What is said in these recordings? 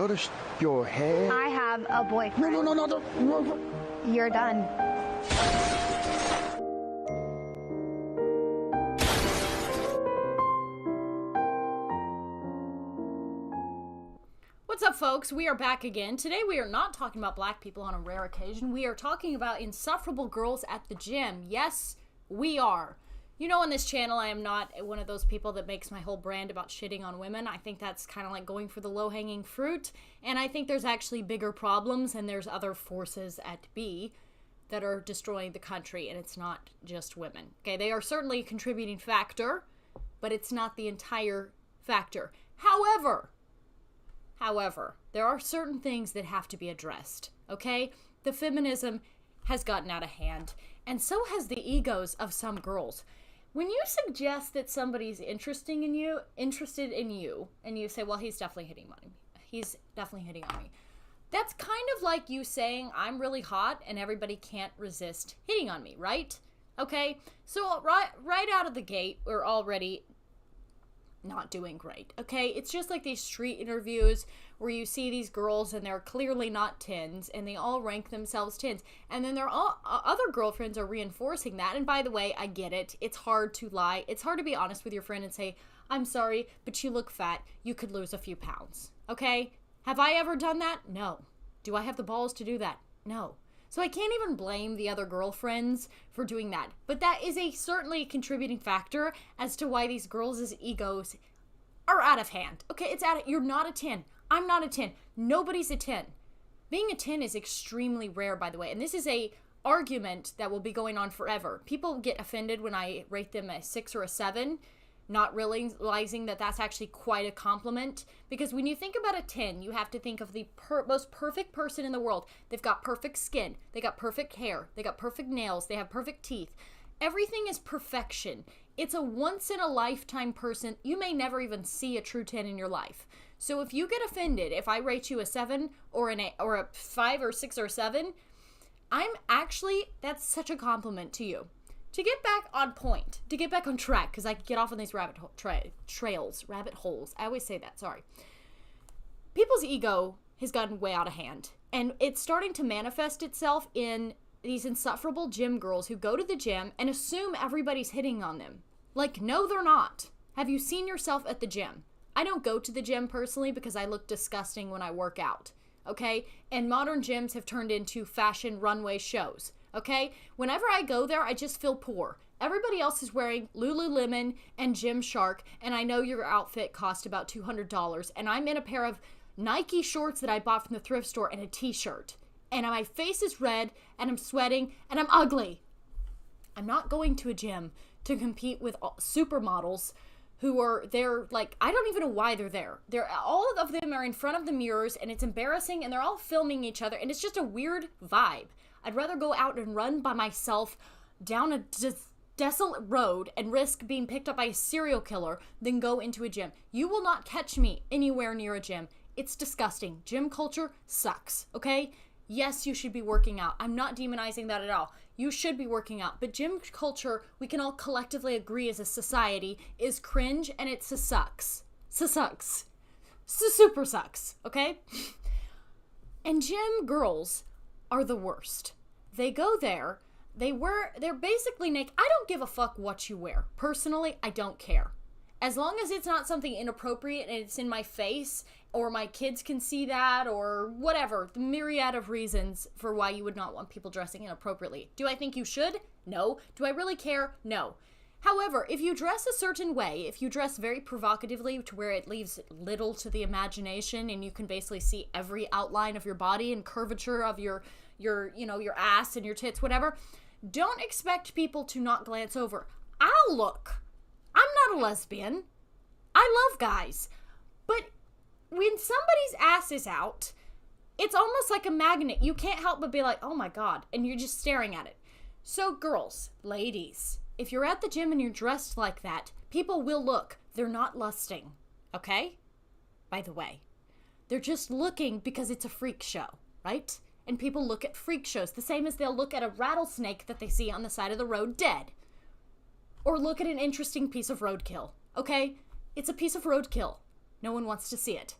First, your hair. I have a boyfriend. No. You're done. What's up, folks? We are back again. Today we are not talking about black people on a rare occasion. We are talking about insufferable girls at the gym. Yes, we are. You know, on this channel, I am not one of those people that makes my whole brand about shitting on women. I think that's kind of like going for the low-hanging fruit, and I think there's actually bigger problems, and there's other forces at B that are destroying the country, and it's not just women. Okay, they are certainly a contributing factor, but it's not the entire factor. However, there are certain things that have to be addressed, okay? The feminism has gotten out of hand, and so has the egos of some girls. When you suggest that somebody's interested in you, and you say, well, he's definitely hitting on me. He's definitely hitting on me. That's kind of like you saying, I'm really hot, and everybody can't resist hitting on me, right? Okay? So right out of the gate, we're already not doing great, okay? It's just like these street interviews where you see these girls and they're clearly not 10s and they all rank themselves 10s, and then they're all other girlfriends are reinforcing that. And by the way, I get it. It's hard to lie. It's hard to be honest with your friend and say, I'm sorry, but you look fat. You could lose a few pounds, okay? Have I ever done that? No. Do I have the balls to do that? No. So I can't even blame the other girlfriends for doing that. But that is certainly a contributing factor as to why these girls' egos are out of hand. Okay, you're not a 10. I'm not a 10. Nobody's a 10. Being a 10 is extremely rare, by the way. And this is a argument that will be going on forever. People get offended when I rate them a 6 or a 7, not realizing that that's actually quite a compliment. Because when you think about a 10, you have to think of the most perfect person in the world. They've got perfect skin. They got perfect hair. They got perfect nails. They have perfect teeth. Everything is perfection. It's a once-in-a-lifetime person. You may never even see a true 10 in your life. So if you get offended if I rate you a 7 or an 8 or a 5 or 6 or 7, that's such a compliment to you. To get back on point, to get back on track, because I could get off on these rabbit holes. I always say that, sorry. People's ego has gotten way out of hand, and it's starting to manifest itself in these insufferable gym girls who go to the gym and assume everybody's hitting on them. Like, no, they're not. Have you seen yourself at the gym? I don't go to the gym personally because I look disgusting when I work out, okay? And modern gyms have turned into fashion runway shows, okay? Whenever I go there, I just feel poor. Everybody else is wearing Lululemon and Gymshark, and I know your outfit cost about $200, and I'm in a pair of Nike shorts that I bought from the thrift store and a t-shirt. And my face is red, and I'm sweating, and I'm ugly. I'm not going to a gym to compete with supermodels who are there, like, I don't even know why they're there. All of them are in front of the mirrors, and it's embarrassing, and they're all filming each other, and it's just a weird vibe. I'd rather go out and run by myself down a desolate road and risk being picked up by a serial killer than go into a gym. You will not catch me anywhere near a gym. It's disgusting. Gym culture sucks, okay? Yes, you should be working out. I'm not demonizing that at all. You should be working out. But gym culture, we can all collectively agree as a society, is cringe and it sucks. Super sucks, okay? And gym girls are the worst. They go there, they're basically naked. I don't give a fuck what you wear. Personally, I don't care. As long as it's not something inappropriate and it's in my face, or my kids can see that, or whatever, the myriad of reasons for why you would not want people dressing inappropriately. Do I think you should? No. Do I really care? No. However, if you dress a certain way, if you dress very provocatively to where it leaves little to the imagination and you can basically see every outline of your body and curvature of your ass and your tits, whatever, don't expect people to not glance over. I'll look. I'm not a lesbian. I love guys. But when somebody's ass is out, it's almost like a magnet. You can't help but be like, oh my God, and you're just staring at it. So girls, ladies, if you're at the gym and you're dressed like that, people will look. They're not lusting, okay? By the way, they're just looking because it's a freak show, right? And people look at freak shows the same as they'll look at a rattlesnake that they see on the side of the road dead. Or look at an interesting piece of roadkill, okay? It's a piece of roadkill. No one wants to see it.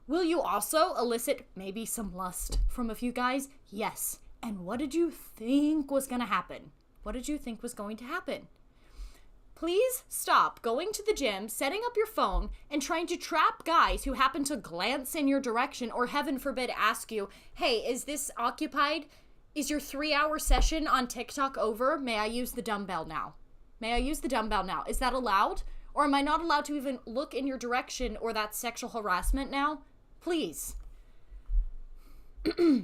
Will you also elicit maybe some lust from a few guys? Yes. And what did you think was going to happen? What did you think was going to happen? Please stop going to the gym, setting up your phone, and trying to trap guys who happen to glance in your direction or, heaven forbid, ask you, hey, is this occupied? Is your 3-hour session on TikTok over? May I use the dumbbell now? May I use the dumbbell now? Is that allowed? Or am I not allowed to even look in your direction, or that's sexual harassment now? Please. Terry,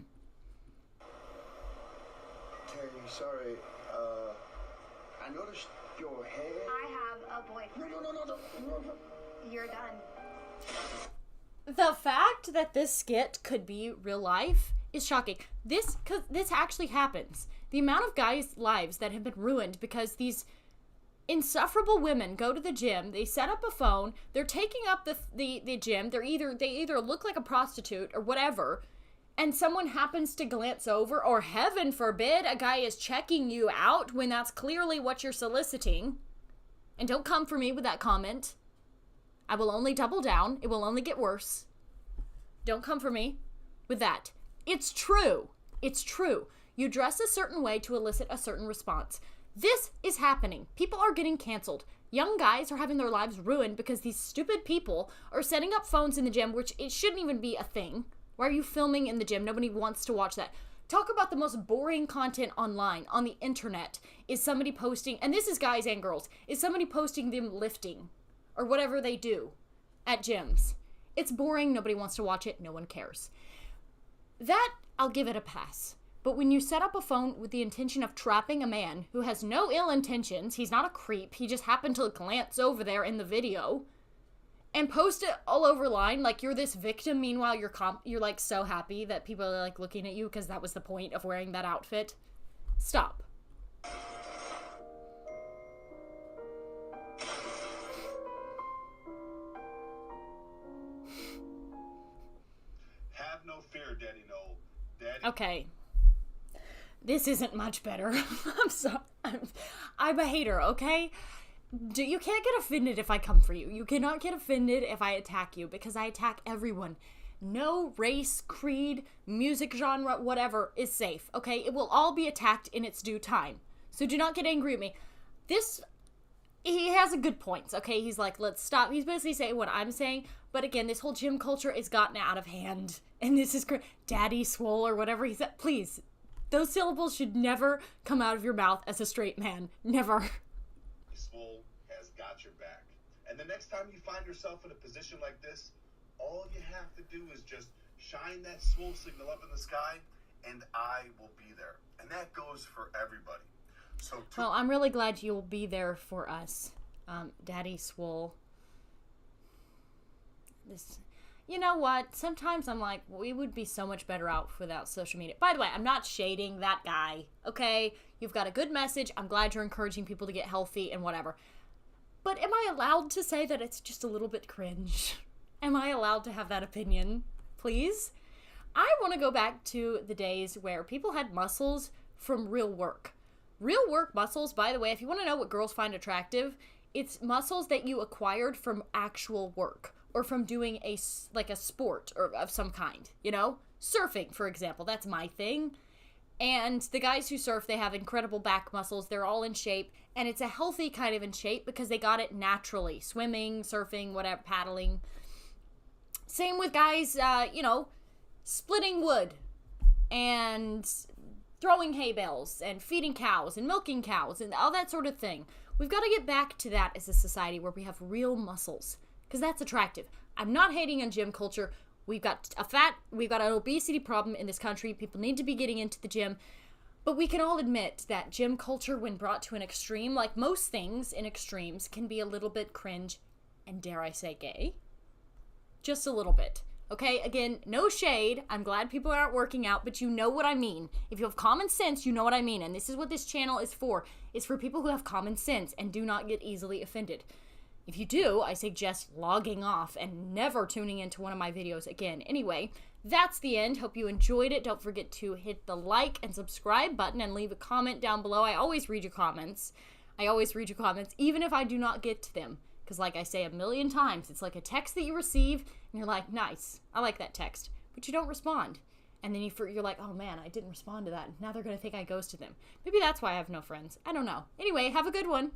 sorry. I noticed your hair. I have a boyfriend. No. You're done. The fact that this skit could be real life is shocking. This actually happens. The amount of guys' lives that have been ruined because these insufferable women go to the gym, they set up a phone, they're taking up the gym, they either look like a prostitute or whatever, and someone happens to glance over, or heaven forbid, a guy is checking you out when that's clearly what you're soliciting. And don't come for me with that comment. I will only double down. It will only get worse. Don't come for me with that. It's true. It's true. You dress a certain way to elicit a certain response. This is happening. People are getting canceled. Young guys are having their lives ruined because these stupid people are setting up phones in the gym, which it shouldn't even be a thing. Why are you filming in the gym? Nobody wants to watch that. Talk about the most boring content online, on the internet, is somebody posting, and this is guys and girls, is somebody posting them lifting or whatever they do at gyms. It's boring. Nobody wants to watch it. No one cares. That, I'll give it a pass. But when you set up a phone with the intention of trapping a man who has no ill intentions, he's not a creep, he just happened to glance over there in the video, and post it all over line like you're this victim, meanwhile you're like so happy that people are like looking at you because that was the point of wearing that outfit. Stop. Have no fear, Daddy Noel. Daddy. Okay. This isn't much better. I'm sorry. I'm a hater, okay? You can't get offended if I come for you. You cannot get offended if I attack you, because I attack everyone. No race, creed, music genre, whatever is safe, okay? It will all be attacked in its due time. So do not get angry at me. He has a good points, okay? He's like, let's stop. He's basically saying what I'm saying. But again, this whole gym culture is gotten out of hand. And this is Daddy Swole or whatever he said. Please, those syllables should never come out of your mouth as a straight man. Never. Swole has got your back. And the next time you find yourself in a position like this, all you have to do is just shine that Swole signal up in the sky, and I will be there. And that goes for everybody. Well, I'm really glad you'll be there for us, Daddy Swole. You know what? Sometimes I'm like, we would be so much better out without social media. By the way, I'm not shading that guy, okay? You've got a good message. I'm glad you're encouraging people to get healthy and whatever. But am I allowed to say that it's just a little bit cringe? Am I allowed to have that opinion? Please? I want to go back to the days where people had muscles from real work. Real work muscles, by the way, if you want to know what girls find attractive, it's muscles that you acquired from actual work or from doing a sport or of some kind, you know? Surfing, for example, that's my thing. And the guys who surf, they have incredible back muscles. They're all in shape, and it's a healthy kind of in shape because they got it naturally. Swimming, surfing, whatever, paddling. Same with guys, splitting wood and throwing hay bales and feeding cows and milking cows and all that sort of thing. We've got to get back to that as a society where we have real muscles because that's attractive. I'm not hating on gym culture. We've got an obesity problem in this country. People need to be getting into the gym. But we can all admit that gym culture, when brought to an extreme, like most things in extremes, can be a little bit cringe and, dare I say, gay. Just a little bit. Okay, again, no shade. I'm glad people aren't working out, but you know what I mean. If you have common sense, you know what I mean. And this is what this channel is for. It's for people who have common sense and do not get easily offended. If you do, I suggest logging off and never tuning into one of my videos again. Anyway, that's the end. Hope you enjoyed it. Don't forget to hit the like and subscribe button and leave a comment down below. I always read your comments. even if I do not get to them. Because like I say a million times, it's like a text that you receive And you're like, nice. I like that text. But you don't respond. And then you're like, oh man, I didn't respond to that. Now they're going to think I ghosted them. Maybe that's why I have no friends. I don't know. Anyway, have a good one.